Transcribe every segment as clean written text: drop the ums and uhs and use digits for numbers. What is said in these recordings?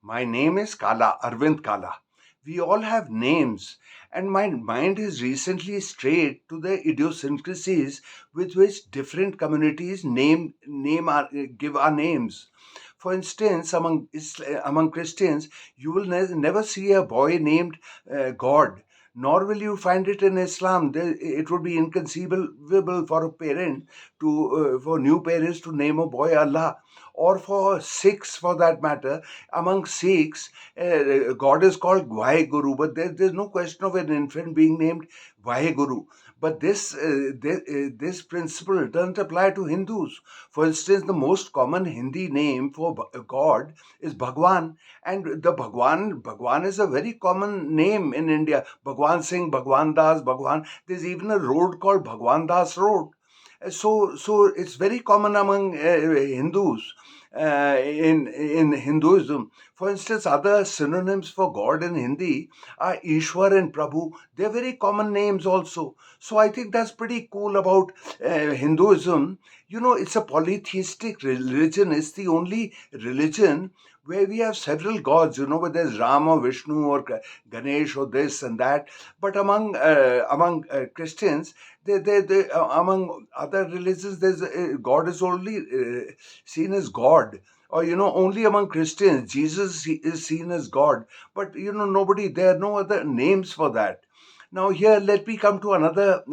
My name is Kala, Arvind Kala. We all have names, and my mind has recently strayed to the idiosyncrasies with which different communities give our names. For instance, among Christians, you will never see a boy named God, nor will you find it in Islam. It would be inconceivable for a parent for new parents to name a boy Allah, or for Sikhs for that matter. Among Sikhs, God is called Vaheguru, but there's no question of an infant being named Vaheguru. But this principle doesn't apply to Hindus. For instance, the most common Hindi name for God is Bhagwan, and the Bhagwan is a very common name in India. Bhagwan Singh, Bhagwan Das, Bhagwan. There's even a road called Bhagwan Das Road. So it's very common among Hindus. In Hinduism, for instance, other synonyms for God in Hindi are Ishwar and Prabhu. They're very common names also. So I think that's pretty cool about Hinduism. It's a polytheistic religion. It's the only religion where we have several gods, where there's Ram or Vishnu or Ganesh or this and that. But among Christians, among other religions, there's God is only seen as God. Or only among Christians, Jesus is seen as God. But nobody, there are no other names for that. Now here, let me come to another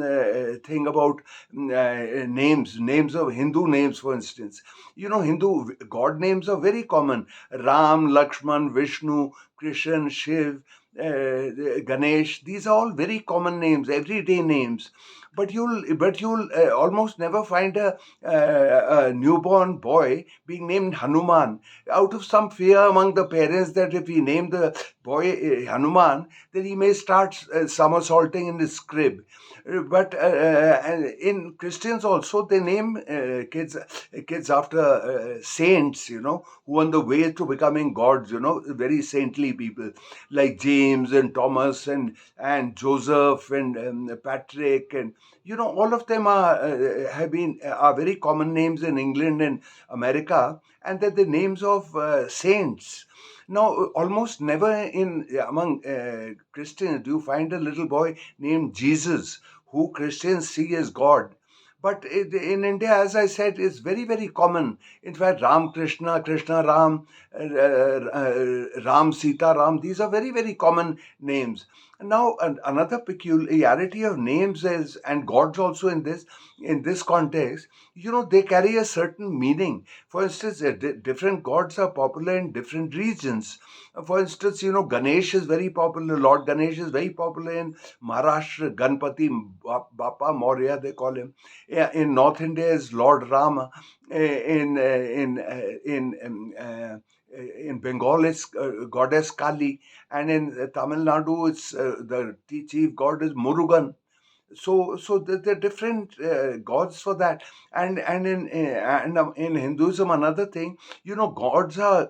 thing about names of Hindu names, for instance. Hindu God names are very common. Ram, Lakshman, Vishnu, Krishna, Shiv, Ganesh. These are all very common names, everyday names. But you'll almost never find a newborn boy being named Hanuman, out of some fear among the parents that if we name the boy Hanuman, then he may start somersaulting in his crib. But in Christians also, they name kids after saints, who on the way to becoming gods, very saintly people like James and Thomas and Joseph and Patrick, and all of them are very common names in England and America, and they're the names of saints. Now, almost never in among Christians do you find a little boy named Jesus, who Christians see as God. But in India, as I said, it's very, very common. In fact, Ram Krishna, Krishna Ram, Ram Sita Ram, these are very, very common names. Now, another peculiarity of names is, and gods also in this context, they carry a certain meaning. For instance, different gods are popular in different regions. For instance, Ganesh is very popular. Lord Ganesh is very popular in Maharashtra. Ganpati Bappa Maurya, they call him. Yeah, in North India is Lord Rama. In Bengal, it's goddess Kali, and in Tamil Nadu, it's the chief god is Murugan. So there are different gods for that. And in Hinduism, another thing, gods are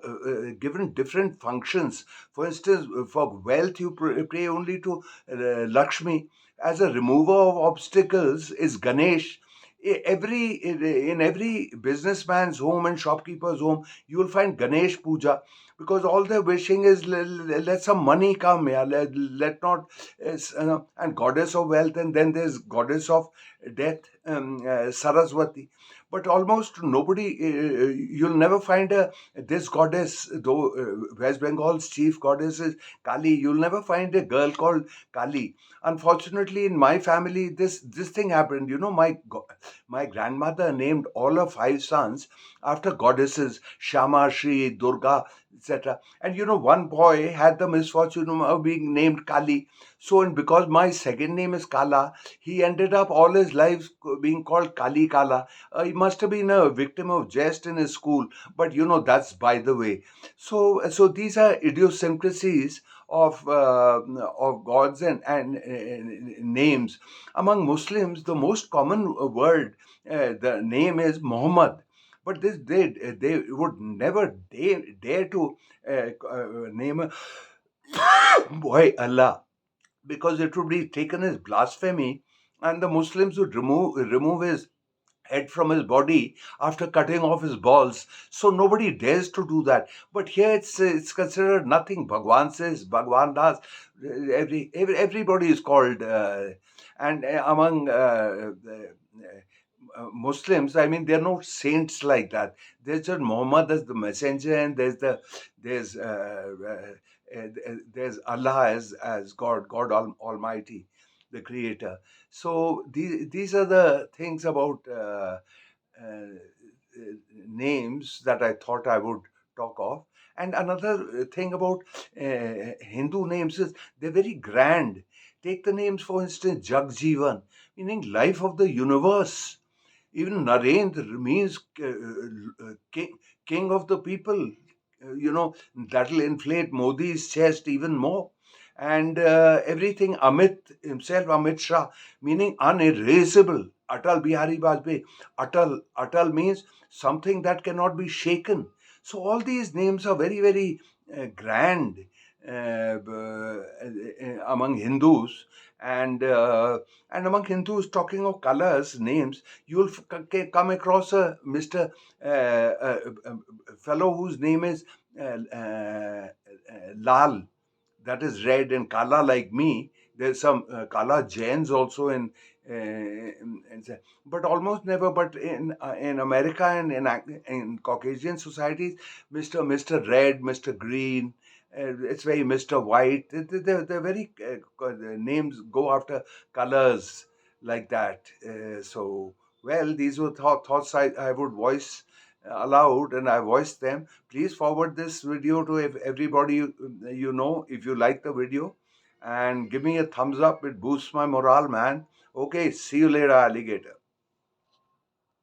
given different functions. For instance, for wealth, you pray only to Lakshmi. As a remover of obstacles is Ganesh. In every businessman's home and shopkeeper's home, you will find Ganesh puja, because all they're wishing is, let some money come, yeah, let not and goddess of wealth, and then there's goddess of death, Saraswati. But almost nobody, you'll never find this goddess, though West Bengal's chief goddess is Kali. You'll never find a girl called Kali. Unfortunately, in my family, this thing happened. My grandmother named all her five sons after goddesses: Shama, Shri, Durga, etc. And one boy had the misfortune of being named Kali. So, and because my second name is Kala, he ended up all his life being called Kali Kala. He must have been a victim of jest in his school, but that's by the way. So these are idiosyncrasies of gods and names. Among Muslims, the most common word, the name is Muhammad. But they would never dare to name a boy Allah, because it would be taken as blasphemy, and the Muslims would remove his head from his body after cutting off his balls. So nobody dares to do that. But here it's considered nothing. Bhagwan says, Bhagwan does. Everybody is called, and among Muslims, I mean, they're not saints like that. There's just Muhammad as the messenger, and there's Allah as God Almighty, the Creator. So these are the things about names that I thought I would talk of. And another thing about Hindu names is they're very grand. Take the names, for instance, Jagjivan, meaning life of the universe. Even Narendra means king of the people. That'll inflate Modi's chest even more. And everything, Amit himself, Amit Shah, meaning unerasable. Atal Bihari Vajpayee. Atal means something that cannot be shaken. So all these names are very, very grand among Hindus. And among Hindus, talking of colors, names, you'll come across a Mr. Fellow whose name is Lal, that is red, and Kala like me. There's some Kala Jains also but almost never. But in America and in Caucasian societies, Mister Red, Mister Green. It's very Mr. White. They're very the names go after colors like that. So well, these were thoughts I would voice aloud, and I voiced them. Please forward this video to everybody you know if you like the video, and give me a thumbs up. It boosts my morale, man. Okay, see you later, alligator.